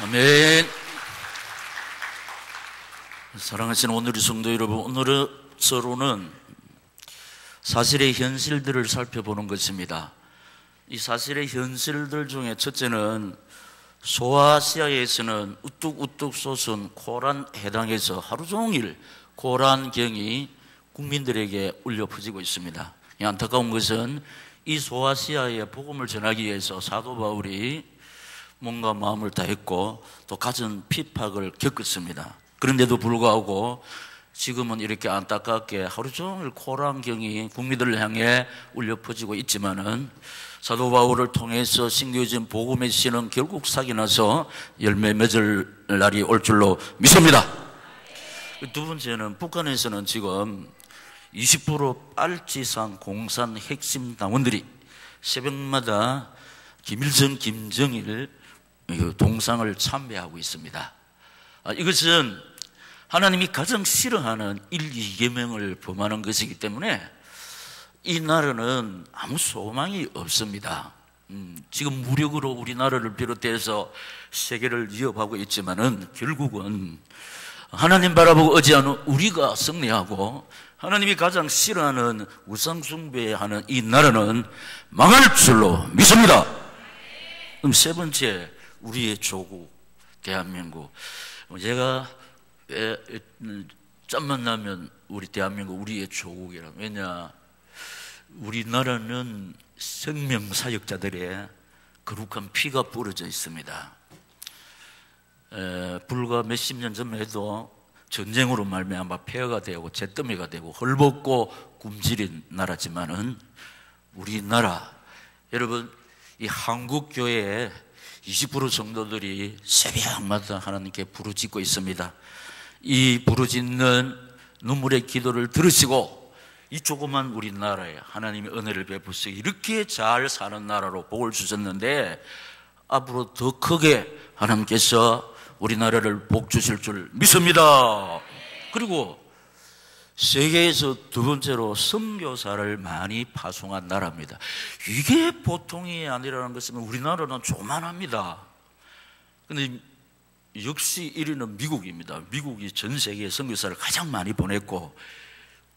아멘. 사랑하시는 오늘의 성도 여러분, 오늘은 서로는 사실의 현실들을 살펴보는 것입니다. 이 사실의 현실들 중에 첫째는 소아시아에서는 우뚝우뚝 솟은 코란 해당에서 하루 종일 코란경이 국민들에게 울려 퍼지고 있습니다. 안타까운 것은 이 소아시아에 복음을 전하기 위해서 사도 바울이 몸과 마음을 다했고 또 갖은 핍박을 겪었습니다. 그런데도 불구하고 지금은 이렇게 안타깝게 하루 종일 코란경이 국민들을 향해 울려 퍼지고 있지만은 사도 바울을 통해서 심겨진 복음의 씨는 결국 싹이 나서 열매 맺을 날이 올 줄로 믿습니다. 두 번째는 북한에서는 지금 20% 빨치산 공산 핵심 당원들이 새벽마다 김일성, 김정일 동상을 참배하고 있습니다. 이것은 하나님이 가장 싫어하는 1, 2계명을 범하는 것이기 때문에 이 나라는 아무 소망이 없습니다. 지금 무력으로 우리나라를 비롯해서 세계를 위협하고 있지만은 결국은 하나님 바라보고 의지하는 우리가 승리하고 하나님이 가장 싫어하는 우상 숭배하는 이 나라는 망할 줄로 믿습니다. 그럼 세 번째, 우리의 조국 대한민국. 제가 짬만 나면 우리 대한민국 우리의 조국이라. 왜냐, 우리나라는 생명사역자들의 거룩한 피가 뿌려져 있습니다. 불과 몇십 년 전만 해도 전쟁으로 말미암아 폐허가 되고 잿더미가 되고 헐벗고 굶주린 나라지만은 우리나라, 여러분, 이 한국교회의 20% 정도들이 새벽마다 하나님께 부르짖고 있습니다. 이 부르짖는 눈물의 기도를 들으시고 이 조그만 우리나라에 하나님의 은혜를 베푸시고 이렇게 잘 사는 나라로 복을 주셨는데 앞으로 더 크게 하나님께서 우리나라를 복 주실 줄 믿습니다. 그리고 세계에서 두 번째로 선교사를 많이 파송한 나라입니다. 이게 보통이 아니라는 것은 우리나라는 조만합니다. 그런데 역시 1위는 미국입니다. 미국이 전 세계에 선교사를 가장 많이 보냈고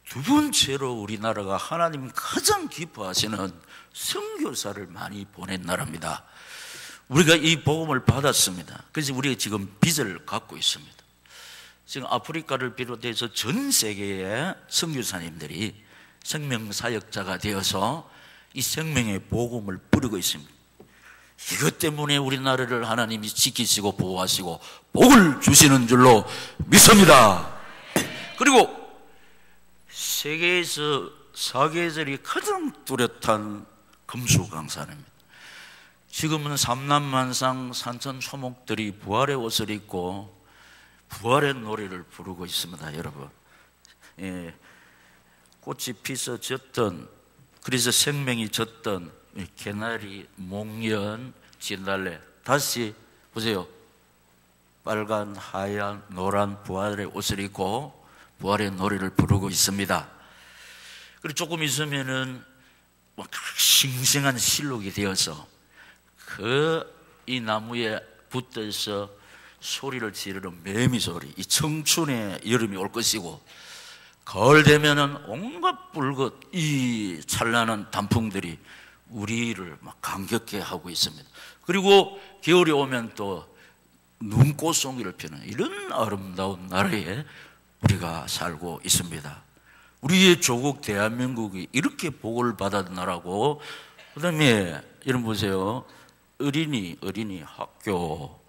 두 번째로 우리나라가 하나님 가장 기뻐하시는 선교사를 많이 보낸 나라입니다. 우리가 이 복음을 받았습니다. 그래서 우리가 지금 빚을 갖고 있습니다. 지금 아프리카를 비롯해서 전 세계의 선교사님들이 생명사역자가 되어서 이 생명의 복음을 뿌리고 있습니다. 이것 때문에 우리나라를 하나님이 지키시고 보호하시고 복을 주시는 줄로 믿습니다. 그리고 세계에서 사계절이 가장 뚜렷한 금수강산입니다. 지금은 삼남만상 산천초목들이 부활의 옷을 입고 부활의 노래를 부르고 있습니다. 여러분, 꽃이 피서 졌던, 그래서 생명이 졌던 개나리, 목련, 진달래 다시 보세요. 빨간, 하얀, 노란 부활의 옷을 입고 부활의 노래를 부르고 있습니다. 그리고 조금 있으면은 싱싱한 실록이 되어서 이 나무에 붙어서 소리를 지르는 매미 소리, 이 청춘의 여름이 올 것이고 가을 되면은 온갖 붉은 이 찬란한 단풍들이 우리를 막 감격해 하고 있습니다. 그리고 겨울이 오면 또 눈꽃송이를 피는 이런 아름다운 나라에 우리가 살고 있습니다. 우리의 조국 대한민국이 이렇게 복을 받은 나라고, 그 다음에 여러분 보세요. 어린이 학교,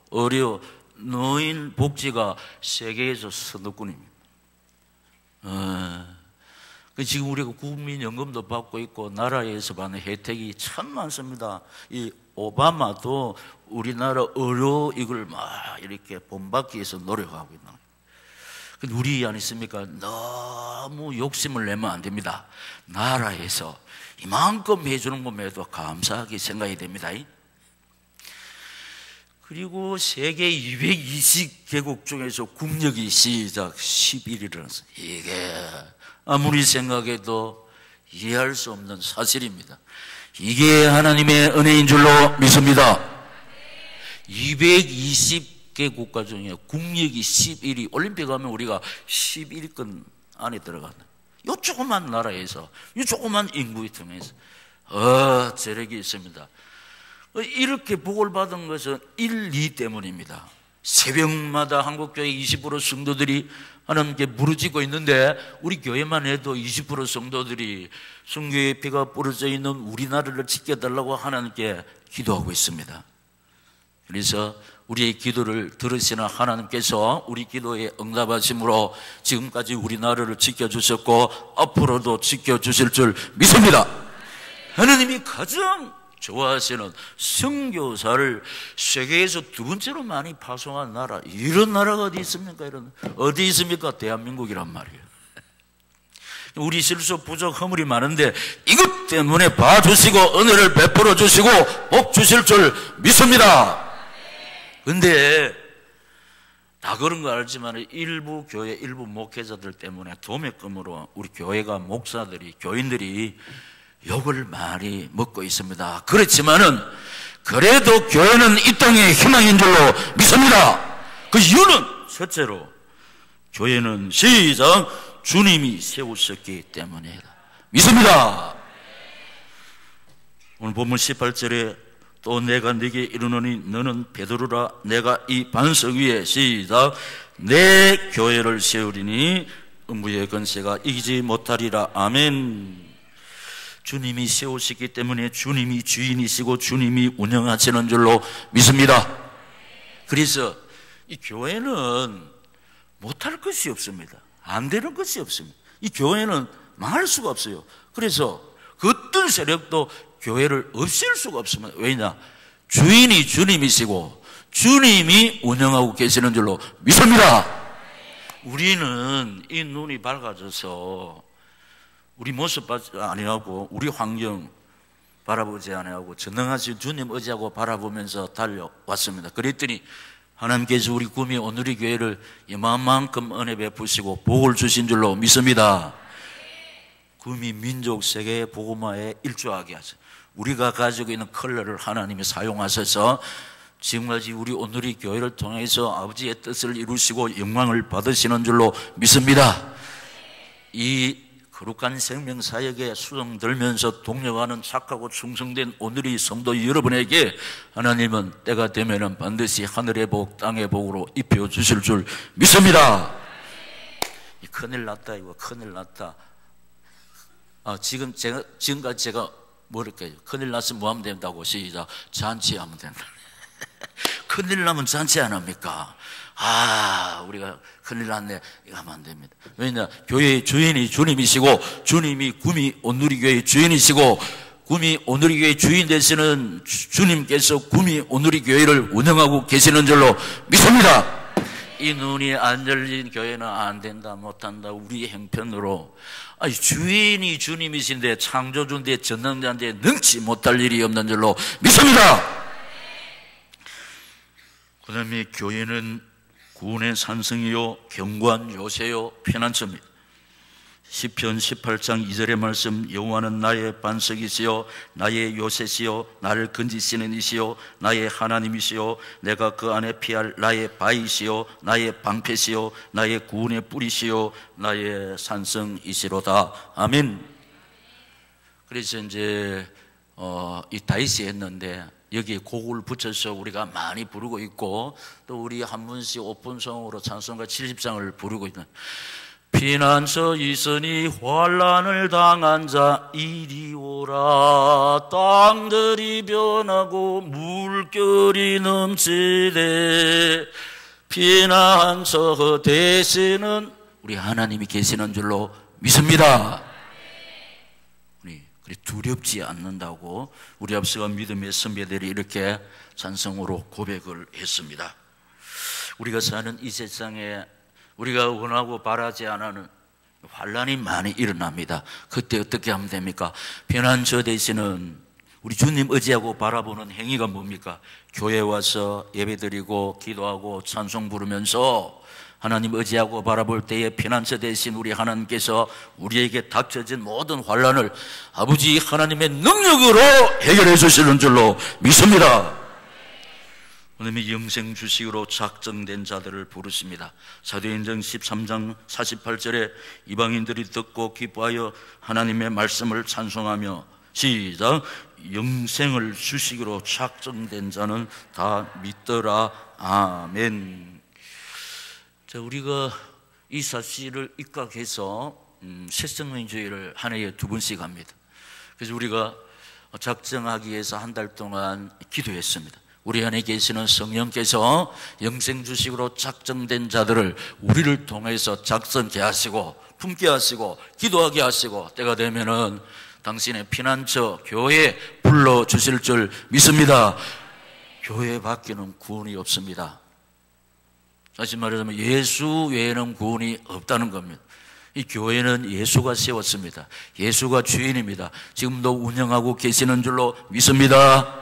노인 복지가 세계에서 선두권입니다. 지금 우리가 국민연금도 받고 있고 나라에서 받는 혜택이 참 많습니다. 이 오바마도 우리나라 의료 이걸 막 이렇게 본받기 위해서 노력하고 있는 거예요. 근데 우리 아니십니까? 너무 욕심을 내면 안 됩니다. 나라에서 이만큼 해주는 것에도 감사하게 생각이 됩니다. 그리고 세계 220개국 중에서 국력이 시작 11위라서 이게 아무리 생각해도 이해할 수 없는 사실입니다. 이게 하나님의 은혜인 줄로 믿습니다. 220 10개 국가 중에 국력이 11위, 올림픽 가면 우리가 11위권 안에 들어간다. 이 조그만 나라에서, 이 조그만 인구의 틈에서 재력이 있습니다. 이렇게 복을 받은 것은 1, 2 때문입니다. 새벽마다 한국교회 20% 성도들이 하나님께 부르짖고 있는데, 우리 교회만 해도 20% 성도들이 성교의 피가 뿌려져 있는 우리나라를 지켜달라고 하나님께 기도하고 있습니다. 그래서 우리의 기도를 들으시는 하나님께서 우리 기도에 응답하심으로 지금까지 우리나라를 지켜주셨고 앞으로도 지켜주실 줄 믿습니다. 하나님이 가장 좋아하시는 선교사를 세계에서 두 번째로 많이 파송한 나라, 이런 나라가 어디 있습니까? 어디 있습니까? 대한민국이란 말이에요. 우리 실수, 부족, 허물이 많은데 이것 때문에 봐주시고 은혜를 베풀어 주시고 복 주실 줄 믿습니다. 근데 다 그런 거 알지만 일부 교회, 일부 목회자들 때문에 도매금으로 우리 교회가, 목사들이, 교인들이 욕을 많이 먹고 있습니다. 그렇지만은 그래도 교회는 이 땅의 희망인 줄로 믿습니다. 그 이유는 첫째로 교회는 시작 주님이 세우셨기 때문이다. 믿습니다. 오늘 본문 18절에 또 내가 네게 이르노니 너는 베드로라. 내가 이 반석 위에 시작 내 교회를 세우리니 음부의 권세가 이기지 못하리라. 아멘. 주님이 세우시기 때문에 주님이 주인이시고 주님이 운영하시는 줄로 믿습니다. 그래서 이 교회는 못할 것이 없습니다. 안 되는 것이 없습니다. 이 교회는 망할 수가 없어요. 그래서 그 어떤 세력도 교회를 없앨 수가 없습니다. 왜냐? 주인이 주님이시고 주님이 운영하고 계시는 줄로 믿습니다. 우리는 이 눈이 밝아져서 우리 모습 아니하고 우리 환경 바라보지 아니하고 전능하신 주님 의지하고 바라보면서 달려왔습니다. 그랬더니 하나님께서 우리 구미 오누리 교회를 이만큼 은혜 베푸시고 복을 주신 줄로 믿습니다. 구미 민족 세계 복음화에 일조하게 하셔. 우리가 가지고 있는 컬러를 하나님이 사용하셔서 지금까지 우리 오누리 교회를 통해서 아버지의 뜻을 이루시고 영광을 받으시는 줄로 믿습니다. 이 거룩한 생명 사역에 수정들면서 동력하는 착하고 충성된 오늘의 성도 여러분에게 하나님은 때가 되면 반드시 하늘의 복 땅의 복으로 입혀 주실 줄 믿습니다. 큰일 났다 이거 큰일 났다. 지금까지 제가 뭐랄까요? 큰일 났으면 뭐 하면 된다고 시작 잔치하면 된다. 큰일 나면 잔치 안 합니까? 우리가 큰일 났네. 이거 하면 안 됩니다. 왜냐? 교회의 주인이 주님이시고, 주님이 구미 오누리교회의 주인이시고, 구미 오누리교회의 주인 되시는 주님께서 구미 오누리교회를 운영하고 계시는 줄로 믿습니다. 이 눈이 안 열린 교회는 안 된다, 못한다, 우리의 형편으로. 주인이 주님이신데, 창조주인데, 전능자인데, 능치 못할 일이 없는 줄로 믿습니다. 그 다음에 교회는 구원의 산성이요 견고한 요새요 피난처입니다. 시편 18장 2절의 말씀 여호와는 나의 반석이시요 나의 요새시요 나를 건지시는 이시요 나의 하나님이시요 내가 그 안에 피할 나의 바위시요 나의 방패시요 나의 구원의 뿌리시요 나의 산성이시로다. 아멘. 그래서 이제 이 다윗이 했는데 여기에 곡을 붙여서 우리가 많이 부르고 있고 또 우리 한 분씩 오픈송으로 찬송가 70장을 부르고 있는 피난처 있으니 환난을 당한 자 이리 오라 땅들이 변하고 물결이 넘치되 피난처 되시는 우리 하나님이 계시는 줄로 믿습니다. 두렵지 않는다고 우리 앞서간 믿음의 선배들이 이렇게 찬성으로 고백을 했습니다. 우리가 사는 이 세상에 우리가 원하고 바라지 않는 환난이 많이 일어납니다. 그때 어떻게 하면 됩니까? 피난처 되시는 우리 주님 의지하고 바라보는 행위가 뭡니까? 교회 와서 예배드리고 기도하고 찬송 부르면서 하나님 의지하고 바라볼 때에 피난처 되신 우리 하나님께서 우리에게 닥쳐진 모든 환난을 아버지 하나님의 능력으로 해결해 주시는 줄로 믿습니다. 그다음에 영생 주식으로 작정된 자들을 부르십니다. 사도행전 13장 48절에 이방인들이 듣고 기뻐하여 하나님의 말씀을 찬송하며 시작 영생을 주식으로 작정된 자는 다 믿더라. 아멘. 자, 우리가 이 사실을 입각해서 새생명주의를 한 해에 2번씩 합니다. 그래서 우리가 작정하기 위해서 한 달 동안 기도했습니다. 우리 안에 계시는 성령께서 영생 주식으로 작정된 자들을 우리를 통해서 작성케 하시고 품게 하시고 기도하게 하시고 때가 되면은 당신의 피난처 교회에 불러주실 줄 믿습니다. 교회 밖에는 구원이 없습니다. 다시 말하자면 예수 외에는 구원이 없다는 겁니다. 이 교회는 예수가 세웠습니다. 예수가 주인입니다. 지금도 운영하고 계시는 줄로 믿습니다.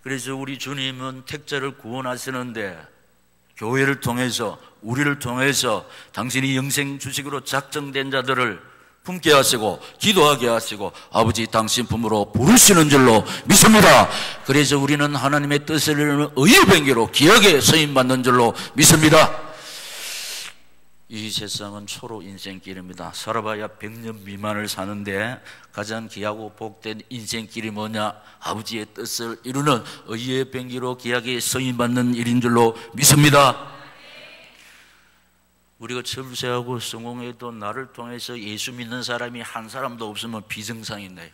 그래서 우리 주님은 택자를 구원하시는데 교회를 통해서 우리를 통해서 당신이 영생 주식으로 작정된 자들을 품게 하시고 기도하게 하시고 아버지 당신 품으로 부르시는 줄로 믿습니다. 그래서 우리는 하나님의 뜻을 이루는 의의 병기로 기약에 서임받는 줄로 믿습니다. 이 세상은 초로 인생길입니다. 살아봐야 100년 미만을 사는데 가장 귀하고 복된 인생길이 뭐냐? 아버지의 뜻을 이루는 의의 병기로 기약에 서임받는 일인 줄로 믿습니다. 우리가 철새하고 성공해도 나를 통해서 예수 믿는 사람이 한 사람도 없으면 비정상인데요.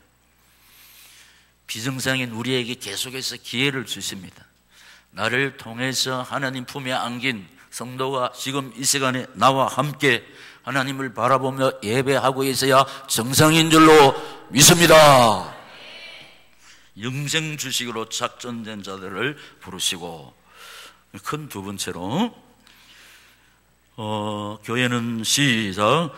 비정상인 우리에게 계속해서 기회를 주십니다. 나를 통해서 하나님 품에 안긴 성도가 지금 이 시간에 나와 함께 하나님을 바라보며 예배하고 있어야 정상인 줄로 믿습니다. 영생 주식으로 작정된 자들을 부르시고 큰 2번째로 교회는 시작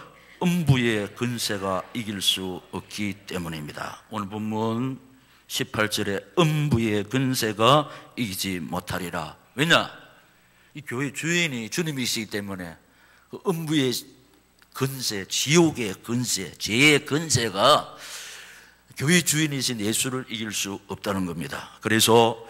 음부의 근세가 이길 수 없기 때문입니다. 오늘 본문 18절에 음부의 근세가 이기지 못하리라. 왜냐? 이 교회 주인이 주님이시기 때문에 그 음부의 근세, 지옥의 근세, 죄의 근세가 교회 주인이신 예수를 이길 수 없다는 겁니다. 그래서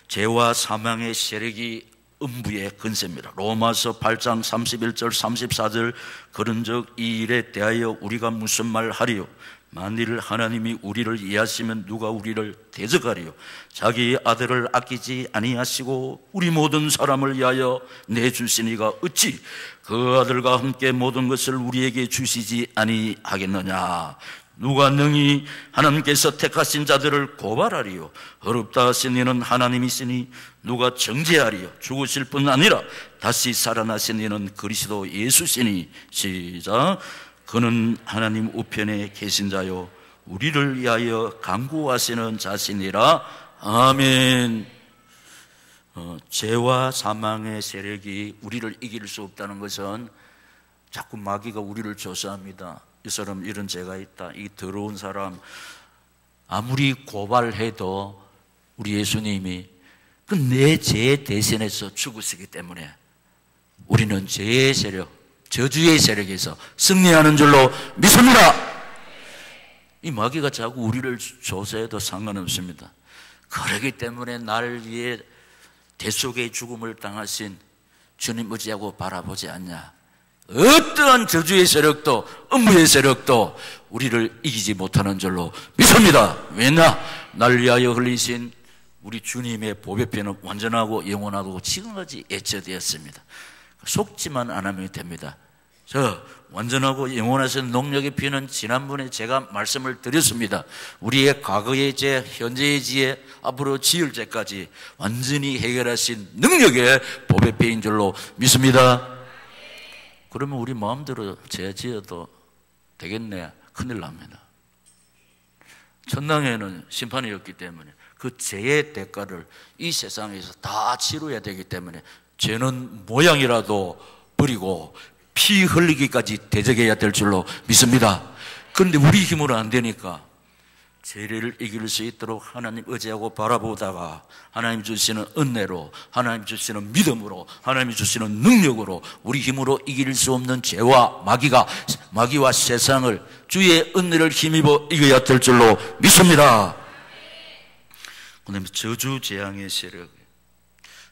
죄와 사망의 세력이 음부의 근세입니다. 로마서 8장 31절 34절 그런즉 이 일에 대하여 우리가 무슨 말 하리요? 만일 하나님이 우리를 이해하시면 누가 우리를 대적하리요? 자기 아들을 아끼지 아니하시고 우리 모든 사람을 위하여 내주시니가 어찌 그 아들과 함께 모든 것을 우리에게 주시지 아니하겠느냐? 누가 능히 하나님께서 택하신 자들을 고발하리요? 어렵다 하신 이는 하나님이시니 누가 정죄하리요? 죽으실 뿐 아니라 다시 살아나신 이는 그리스도 예수시니 시작 그는 하나님 우편에 계신 자요 우리를 위하여 간구하시는 자신이라. 아멘. 죄와 사망의 세력이 우리를 이길 수 없다는 것은 자꾸 마귀가 우리를 조사합니다. 이 사람 이런 죄가 있다, 이 더러운 사람. 아무리 고발해도 우리 예수님이 그 내 죄 대신해서 죽으시기 때문에 우리는 죄의 세력, 저주의 세력에서 승리하는 줄로 믿습니다. 이 마귀가 자꾸 우리를 조사해도 상관없습니다. 그러기 때문에 나를 위해 대속의 죽음을 당하신 주님 의지하고 바라보지 않냐? 어떠한 저주의 세력도 음부의 세력도 우리를 이기지 못하는 줄로 믿습니다. 왜냐? 나를 위하여 흘리신 우리 주님의 보배 피는 완전하고 영원하고 지금까지 예처되었습니다. 속지만 않으면 됩니다. 저 완전하고 영원하신 능력의 피는 지난번에 제가 말씀을 드렸습니다. 우리의 과거의 죄, 현재의 죄, 앞으로 지을 죄까지 완전히 해결하신 능력의 보배 피인 줄로 믿습니다. 그러면 우리 마음대로 죄 지어도 되겠네. 큰일 납니다. 천당에는 심판이 없기 때문에 그 죄의 대가를 이 세상에서 다 치러야 되기 때문에 죄는 모양이라도 버리고 피 흘리기까지 대적해야 될 줄로 믿습니다. 그런데 우리 힘으로 안 되니까 죄를 이길 수 있도록 하나님 의지하고 바라보다가 하나님 주시는 은혜로, 하나님 주시는 믿음으로, 하나님 주시는 능력으로 우리 힘으로 이길 수 없는 죄와 마귀와 세상을 주의 은혜를 힘입어 이겨야 될 줄로 믿습니다. 그다음에 저주 재앙의 세력.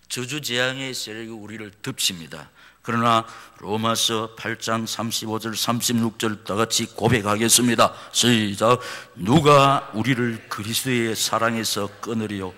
저주 재앙의 세력이 우리를 덮칩니다. 그러나 로마서 8장 35절 36절 다 같이 고백하겠습니다. 시작. 누가 우리를 그리스도의 사랑에서 끊으리요?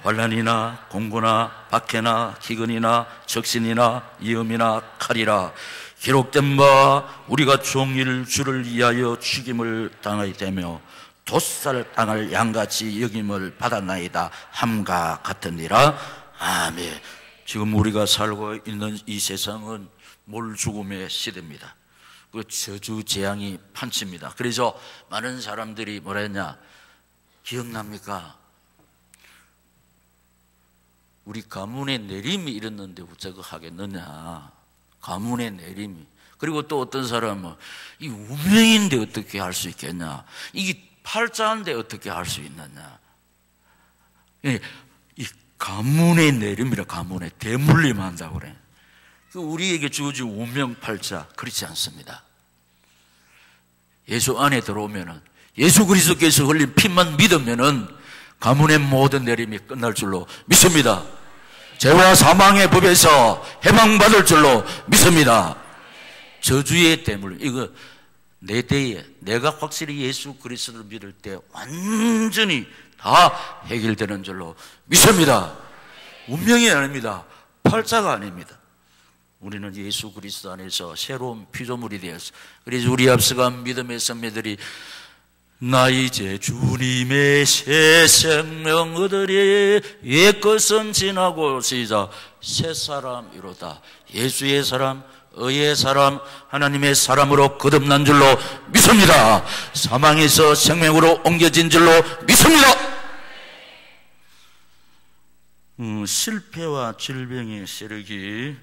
환난이나 공고나 박해나 기근이나 적신이나 위험이나 칼이라. 기록된 바 우리가 종일 주를 위하여 죽임을 당하되며 도살당할 양같이 여김을 받았나이다 함과 같으니라. 아멘. 지금 우리가 살고 있는 이 세상은 몰죽음의 시대입니다. 그 저주 재앙이 판칩니다. 그래서 많은 사람들이 뭐라 했냐, 기억납니까? 우리 가문의 내림이 이랬는데 어쩌고 하겠느냐. 가문의 내림이. 그리고 또 어떤 사람은 이 운명인데 어떻게 할 수 있겠냐, 이게 팔자인데 어떻게 할 수 있느냐. 이 가문의 내림이라, 가문의 대물림한다고 그래. 우리에게 주어진 운명팔자 그렇지 않습니다. 예수 안에 들어오면은, 예수 그리스도께서 흘린 피만 믿으면은 가문의 모든 내림이 끝날 줄로 믿습니다. 죄와 사망의 법에서 해방받을 줄로 믿습니다. 저주의 대물, 이거 내 때에 내가 확실히 예수 그리스도를 믿을 때 완전히 다 해결되는 줄로 믿습니다. 운명이 아닙니다. 팔자가 아닙니다. 우리는 예수 그리스도 안에서 새로운 피조물이 되었어. 그래서 우리 앞서간 믿음의 선배들이 나 이제 주님의 새 생명 얻으리, 옛것은 지나고 시작 새 사람이로다. 예수의 사람, 의의 사람, 하나님의 사람으로 거듭난 줄로 믿습니다. 사망에서 생명으로 옮겨진 줄로 믿습니다. 실패와 질병의 세력이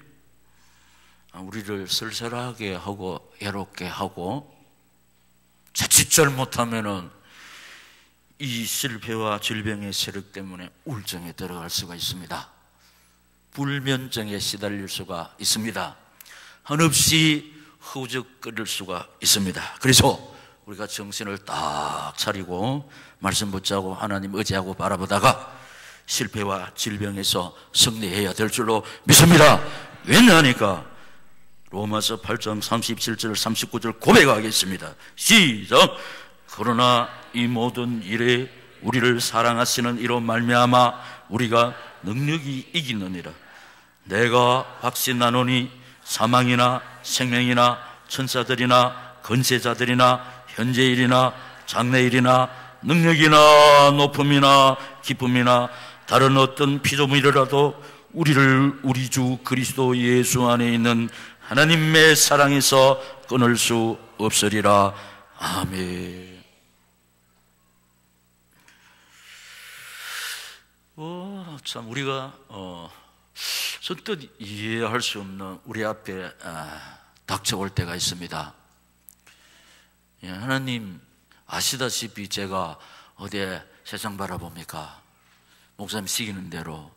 우리를 쓸쓸하게 하고 외롭게 하고, 자칫 잘못하면은 이 실패와 질병의 세력 때문에 우울증에 들어갈 수가 있습니다. 불면증에 시달릴 수가 있습니다. 한없이 허우적거릴 수가 있습니다. 그래서 우리가 정신을 딱 차리고 말씀 붙잡고 하나님 의지하고 바라보다가 실패와 질병에서 승리해야 될 줄로 믿습니다. 왜냐하니까 로마서 8장 37절 39절 고백하겠습니다. 시작. 그러나 이 모든 일에 우리를 사랑하시는 이로 말미암아 우리가 능력이 이기느니라. 내가 확신하노니 사망이나 생명이나 천사들이나 권세자들이나 현재일이나 장래일이나 능력이나 높음이나 기쁨이나 다른 어떤 피조물이라도 우리를 우리 주 그리스도 예수 안에 있는 하나님의 사랑에서 끊을 수 없으리라. 아멘. 참 우리가 선뜻 이해할 수 없는 우리 앞에 닥쳐올 때가 있습니다. 하나님 아시다시피 제가 어디에 세상 바라봅니까? 목사님 시키는 대로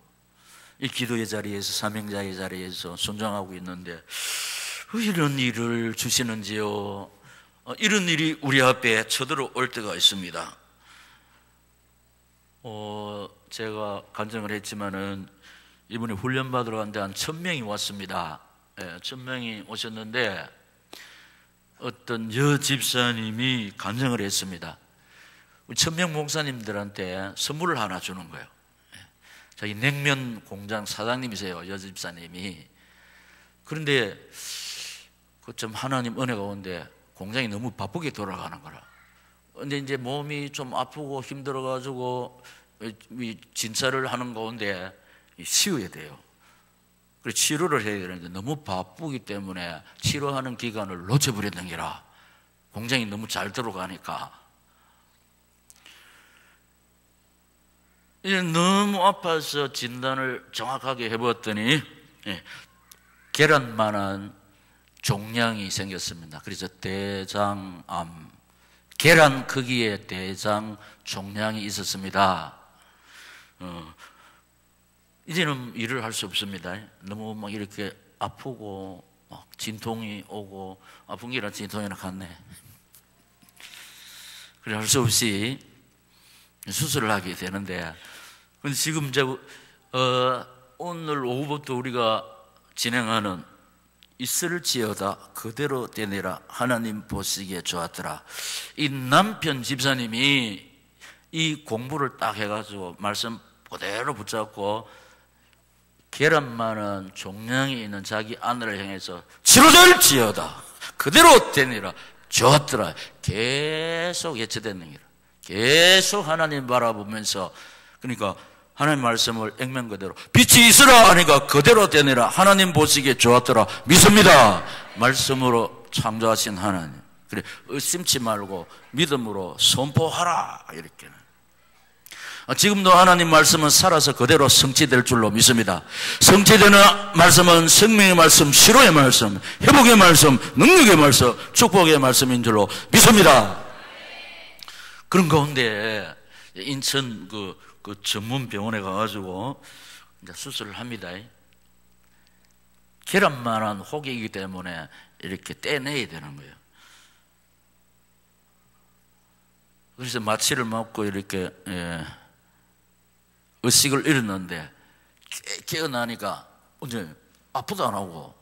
이 기도의 자리에서, 사명자의 자리에서 순종하고 있는데 이런 일을 주시는지요? 이런 일이 우리 앞에 쳐들어올 때가 있습니다. 제가 간증을 했지만은 이번에 훈련 받으러 갔는데 한 1000명이 왔습니다. 1000명이 오셨는데 어떤 여집사님이 간증을 했습니다. 1000명 목사님들한테 선물을 하나 주는 거예요. 자기 냉면 공장 사장님이세요, 여집사님이. 그런데 그좀 하나님 은혜가 오는데 공장이 너무 바쁘게 돌아가는 거라. 근데 이제 몸이 좀 아프고 힘들어가지고 진찰을 하는 가운데 쉬어야 돼요. 그래서 치료를 해야 되는데 너무 바쁘기 때문에 치료하는 기간을 놓쳐버렸는 게라. 공장이 너무 잘 들어가니까. 이제 너무 아파서 진단을 정확하게 해봤더니 계란만한 종양이 생겼습니다. 그래서 대장암, 계란 크기의 대장 종양이 있었습니다. 이제는 일을 할 수 없습니다. 너무 막 이렇게 아프고 막 진통이 오고, 아픈 게 아니라 진통이나 같네. 그래 할 수 없이 수술을 하게 되는데, 근데 지금 오늘 오후부터 우리가 진행하는 있을지어다 그대로 되니라 하나님 보시기에 좋았더라. 이 남편 집사님이 이 공부를 딱 해가지고 말씀 그대로 붙잡고 계란만한 종량이 있는 자기 아내를 향해서 치료될지어다 그대로 되니라 좋았더라 계속 예체되는 기라. 계속 하나님 바라보면서, 그러니까 하나님 말씀을 액면 그대로 빛이 있으라 하니까 그대로 되니라 하나님 보시기에 좋았더라 믿습니다. 말씀으로 창조하신 하나님, 그래 의심치 말고 믿음으로 선포하라. 이렇게 지금도 하나님 말씀은 살아서 그대로 성취될 줄로 믿습니다. 성취되는 말씀은 생명의 말씀, 시로의 말씀, 회복의 말씀, 능력의 말씀, 축복의 말씀인 줄로 믿습니다. 그런 가운데 인천 그 전문 병원에 가가지고 이제 수술을 합니다. 계란만한 혹이기 때문에 이렇게 떼내야 되는 거예요. 그래서 마취를 맞고 이렇게 의식을 잃었는데 깨어나니까 이제 아프도 안 하고,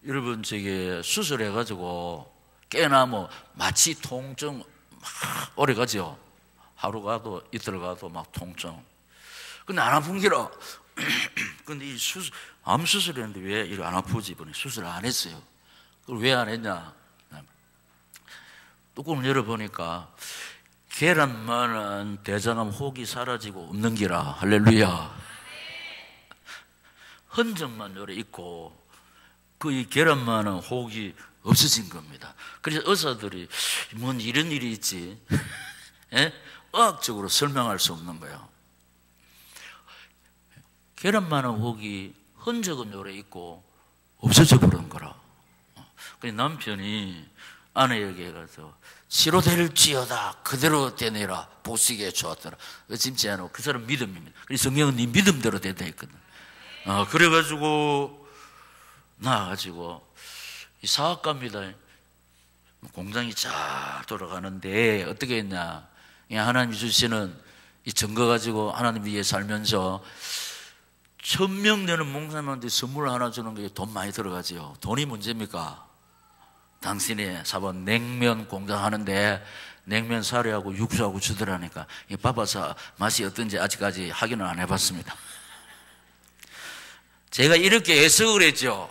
여러분 저기 수술해가지고 깨어나면 마취 통증 막 오래 가죠. 하루 가도 이틀 가도 막 통증. 근데 안 아픈 기라. 근데 이 암 수술했는데 왜 이렇게 안 아프지? 이번에 수술 안 했어요. 그걸 왜 안 했냐? 뚜껑을 열어보니까 계란만한 대장암 혹이 사라지고 없는 기라. 할렐루야. 흔적만 요래 있고 그 이 계란만한 혹이 없어진 겁니다. 그래서 의사들이 뭔 이런 일이 있지? 의학적으로 설명할 수 없는 거예요. 계란만한 혹이 흔적은 요래 있고 없어져 버린 거라. 그래서 남편이 아내에게 가서 치료될지어다 그대로 되니라 보시기에 좋았더라. 의심치 않고 그 사람 믿음입니다. 그래서 성경은 네 믿음대로 된다 했거든. 그래가지고 나와가지고 이 사학갑니다. 공장이 잘 돌아가는데 어떻게 했냐? 하나님이 주시는 이 증거 가지고 하나님 위해 살면서 1000명 되는 목사님한테 선물 하나 주는 게 돈 많이 들어가지요. 돈이 문제입니까? 당신이 사본 냉면 공장 하는데 냉면 사료하고 육수하고 주더라니까 바빠서 맛이 어떤지 아직까지 확인을 안 해봤습니다. 제가 이렇게 해석을 했죠.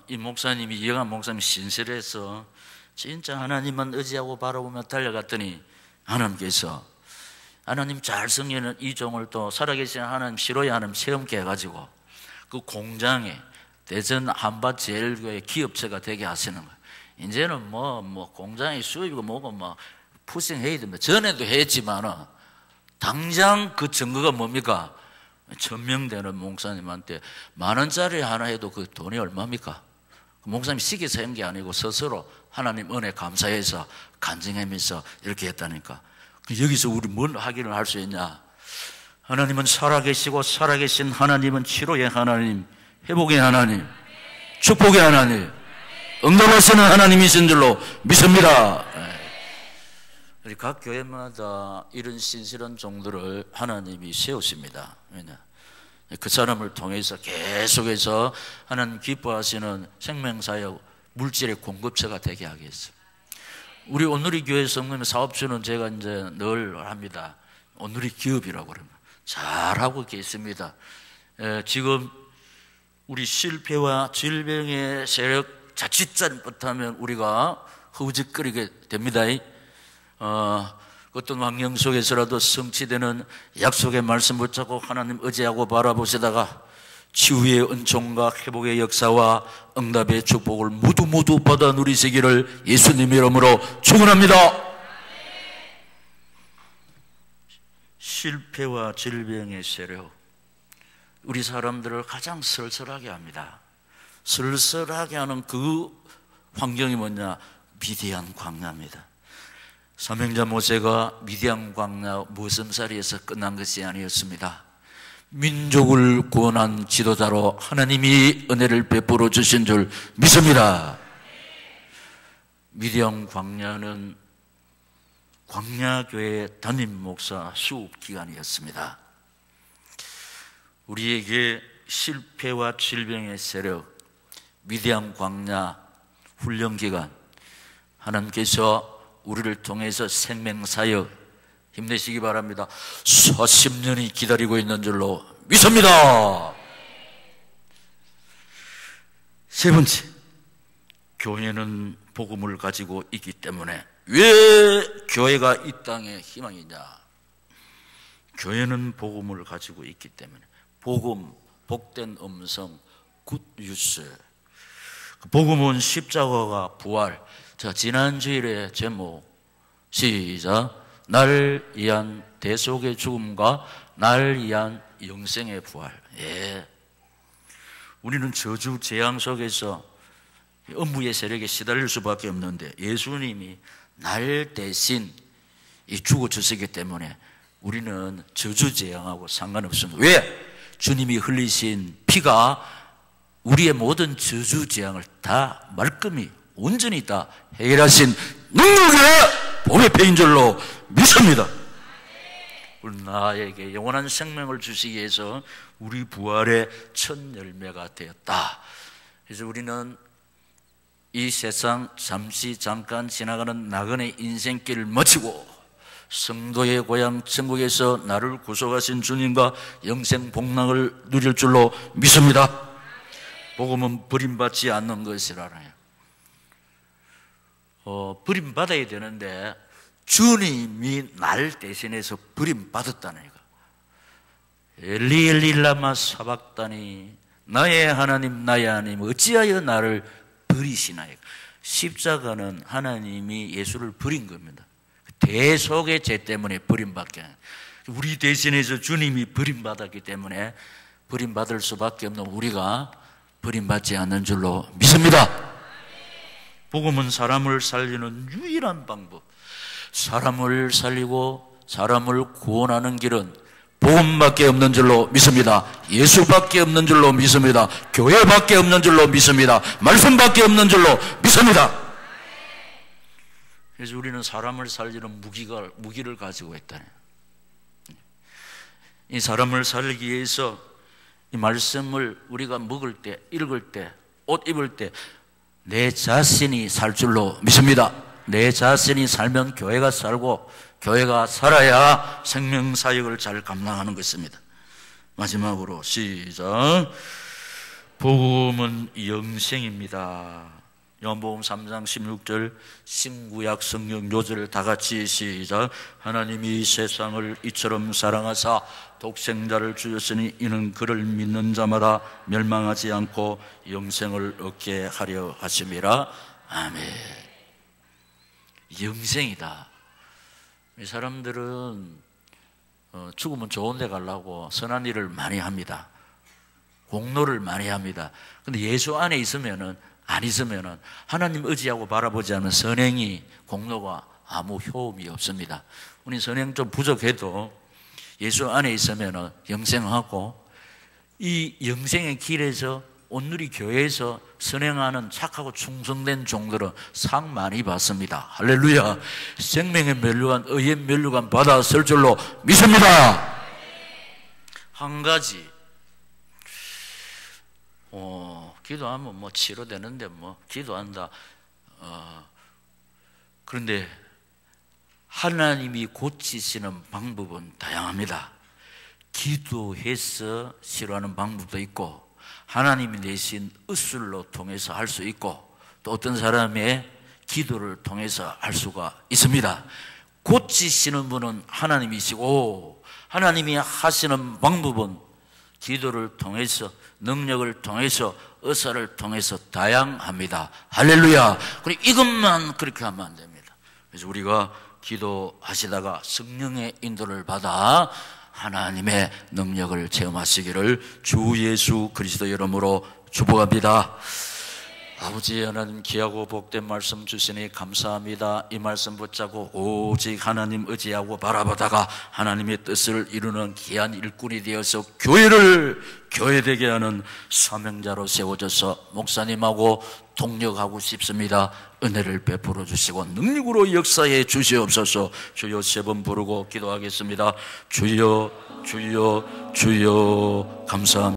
이 목사님이, 이영환 목사님이 신실해서 진짜 하나님만 의지하고 바라보며 달려갔더니 하나님께서 하나님 잘 섬기는 이 종을 또 살아계신 하나님 시로의 하나님 체험케 해가지고 그 공장에 대전 한밭제일교회 기업체가 되게 하시는 거예요. 이제는 뭐 공장의 수입이고 뭐고 뭐 푸싱해야 됩니다. 전에도 했지만은 당장 그 증거가 뭡니까? 1000명 되는 목사님한테 10,000원짜리 하나 해도 그 돈이 얼마입니까? 목사님이 시켜서 한 게 아니고 스스로 하나님 은혜 감사해서 간증하면서 이렇게 했다니까. 여기서 우리 뭘 확인을 할 수 있냐? 하나님은 살아계시고 살아계신 하나님은 치료의 하나님, 회복의 하나님, 축복의 하나님, 응답하시는 하나님이신 줄로 믿습니다. 우리 각 교회마다 이런 신실한 종들을 하나님이 세우십니다. 왜냐? 그 사람을 통해서 계속해서 하나님 기뻐하시는 생명사역 물질의 공급처가 되게 하겠어요. 우리 온누리 교회 성도님 사업주는 제가 이제 늘 합니다. 온누리 기업이라고 그럽니다. 잘하고 계십니다. 지금 우리 실패와 질병의 세력 자칫 잘못하면 우리가 허우적거리게 됩니다. 어떤 환경 속에서라도 성취되는 약속의 말씀 붙잡고 하나님 의지하고 바라보시다가 치유의 은총과 회복의 역사와 응답의 축복을 모두 받아 누리시기를 예수님의 이름으로 축원합니다. 실패와 질병의 세력, 우리 사람들을 가장 쓸쓸하게 합니다. 쓸쓸하게 하는 그 환경이 뭐냐? 미디안 광야입니다. 사명자 모세가 미디안 광야 모섬살이에서 끝난 것이 아니었습니다. 민족을 구원한 지도자로 하나님이 은혜를 베풀어 주신 줄 믿습니다. 미디안 광야는 광야교회 담임 목사 수업 기간이었습니다. 우리에게 실패와 질병의 세력, 위대한 광야 훈련기간, 하나님께서 우리를 통해서 생명사역 힘내시기 바랍니다. 40년이 기다리고 있는 줄로 믿습니다. 세 번째, 교회는 복음을 가지고 있기 때문에. 왜 교회가 이 땅에 희망이냐? 교회는 복음을 가지고 있기 때문에. 복음, 복된 음성, 굿뉴스. 복음은 십자가가 부활. 자, 지난 주일의 제목 시작. 날 위한 대속의 죽음과 날 위한 영생의 부활. 예. 우리는 저주 재앙 속에서 음부의 세력에 시달릴 수밖에 없는데 예수님이 날 대신 죽어 주시기 때문에 우리는 저주 재앙하고 상관없습니다. 왜? 주님이 흘리신 피가 우리의 모든 저주 재앙을 다 말끔히 온전히 다 해결하신 능력의 복음의 패인 줄로 믿습니다. 우리 나에게 영원한 생명을 주시기 위해서 우리 부활의 첫 열매가 되었다. 그래서 우리는 이 세상 잠깐 지나가는 나그네 인생길을 마치고 성도의 고향 천국에서 나를 구속하신 주님과 영생 복락을 누릴 줄로 믿습니다. 복음은 버림받지 않는 것이라네요. 버림받아야 되는데 주님이 날 대신해서 버림받았다는 거. 엘리 엘리 라마 사박다니, 나의 하나님 나의 하나님 어찌하여 나를 버리시나요? 십자가는 하나님이 예수를 버린 겁니다. 대속의 죄 때문에 버림받게. 우리 대신해서 주님이 버림받았기 때문에 버림받을 수밖에 없는 우리가 버림받지 않는 줄로 믿습니다. 복음은 사람을 살리는 유일한 방법. 사람을 살리고 사람을 구원하는 길은 복음밖에 없는 줄로 믿습니다. 예수밖에 없는 줄로 믿습니다. 교회밖에 없는 줄로 믿습니다. 말씀밖에 없는 줄로 믿습니다. 그래서 우리는 사람을 살리는 무기를 가지고 있다네. 이 사람을 살리기 위해서 이 말씀을 우리가 먹을 때, 읽을 때, 옷 입을 때 내 자신이 살 줄로 믿습니다. 내 자신이 살면 교회가 살고 교회가 살아야 생명사역을 잘 감당하는 것입니다. 마지막으로 시작. 복음은 영생입니다. 요한복음 3장 16절 신구약 성경 요절 다 같이 시작. 하나님이 세상을 이처럼 사랑하사 독생자를 주셨으니 이는 그를 믿는 자마다 멸망하지 않고 영생을 얻게 하려 하심이라. 아멘. 영생이다. 이 사람들은 죽으면 좋은 데 가려고 선한 일을 많이 합니다. 공로를 많이 합니다. 근데 예수 안에 있으면은, 안 있으면은 하나님 의지하고 바라보지 않은 선행이, 공로가 아무 효험이 없습니다. 우리 선행 좀 부족해도 예수 안에 있으면은 영생하고, 이 영생의 길에서 온누리 교회에서 선행하는 착하고 충성된 종들은 상 많이 받습니다. 할렐루야. 생명의 면류관, 의의 면류관 받았을 줄로 믿습니다. 한 가지, 기도하면 뭐 치료되는데 뭐 기도한다. 그런데 하나님이 고치시는 방법은 다양합니다. 기도해서 치료하는 방법도 있고, 하나님이 내신 의술로 통해서 할 수 있고, 또 어떤 사람의 기도를 통해서 할 수가 있습니다. 고치시는 분은 하나님이시고, 하나님이 하시는 방법은 기도를 통해서, 능력을 통해서, 의사를 통해서 다양합니다. 할렐루야. 그리고 이것만 그렇게 하면 안 됩니다. 그래서 우리가 기도하시다가 성령의 인도를 받아 하나님의 능력을 체험하시기를 주 예수 그리스도 이름으로 축복합니다. 아버지 하나님, 귀하고 복된 말씀 주시니 감사합니다. 이 말씀 붙잡고 오직 하나님 의지하고 바라보다가 하나님의 뜻을 이루는 귀한 일꾼이 되어서 교회를 교회되게 하는 사명자로 세워져서 목사님하고 동력하고 싶습니다. 은혜를 베풀어 주시고 능력으로 역사해 주시옵소서. 주여, 3번 부르고 기도하겠습니다. 주여, 주여, 주여. 감사합니다.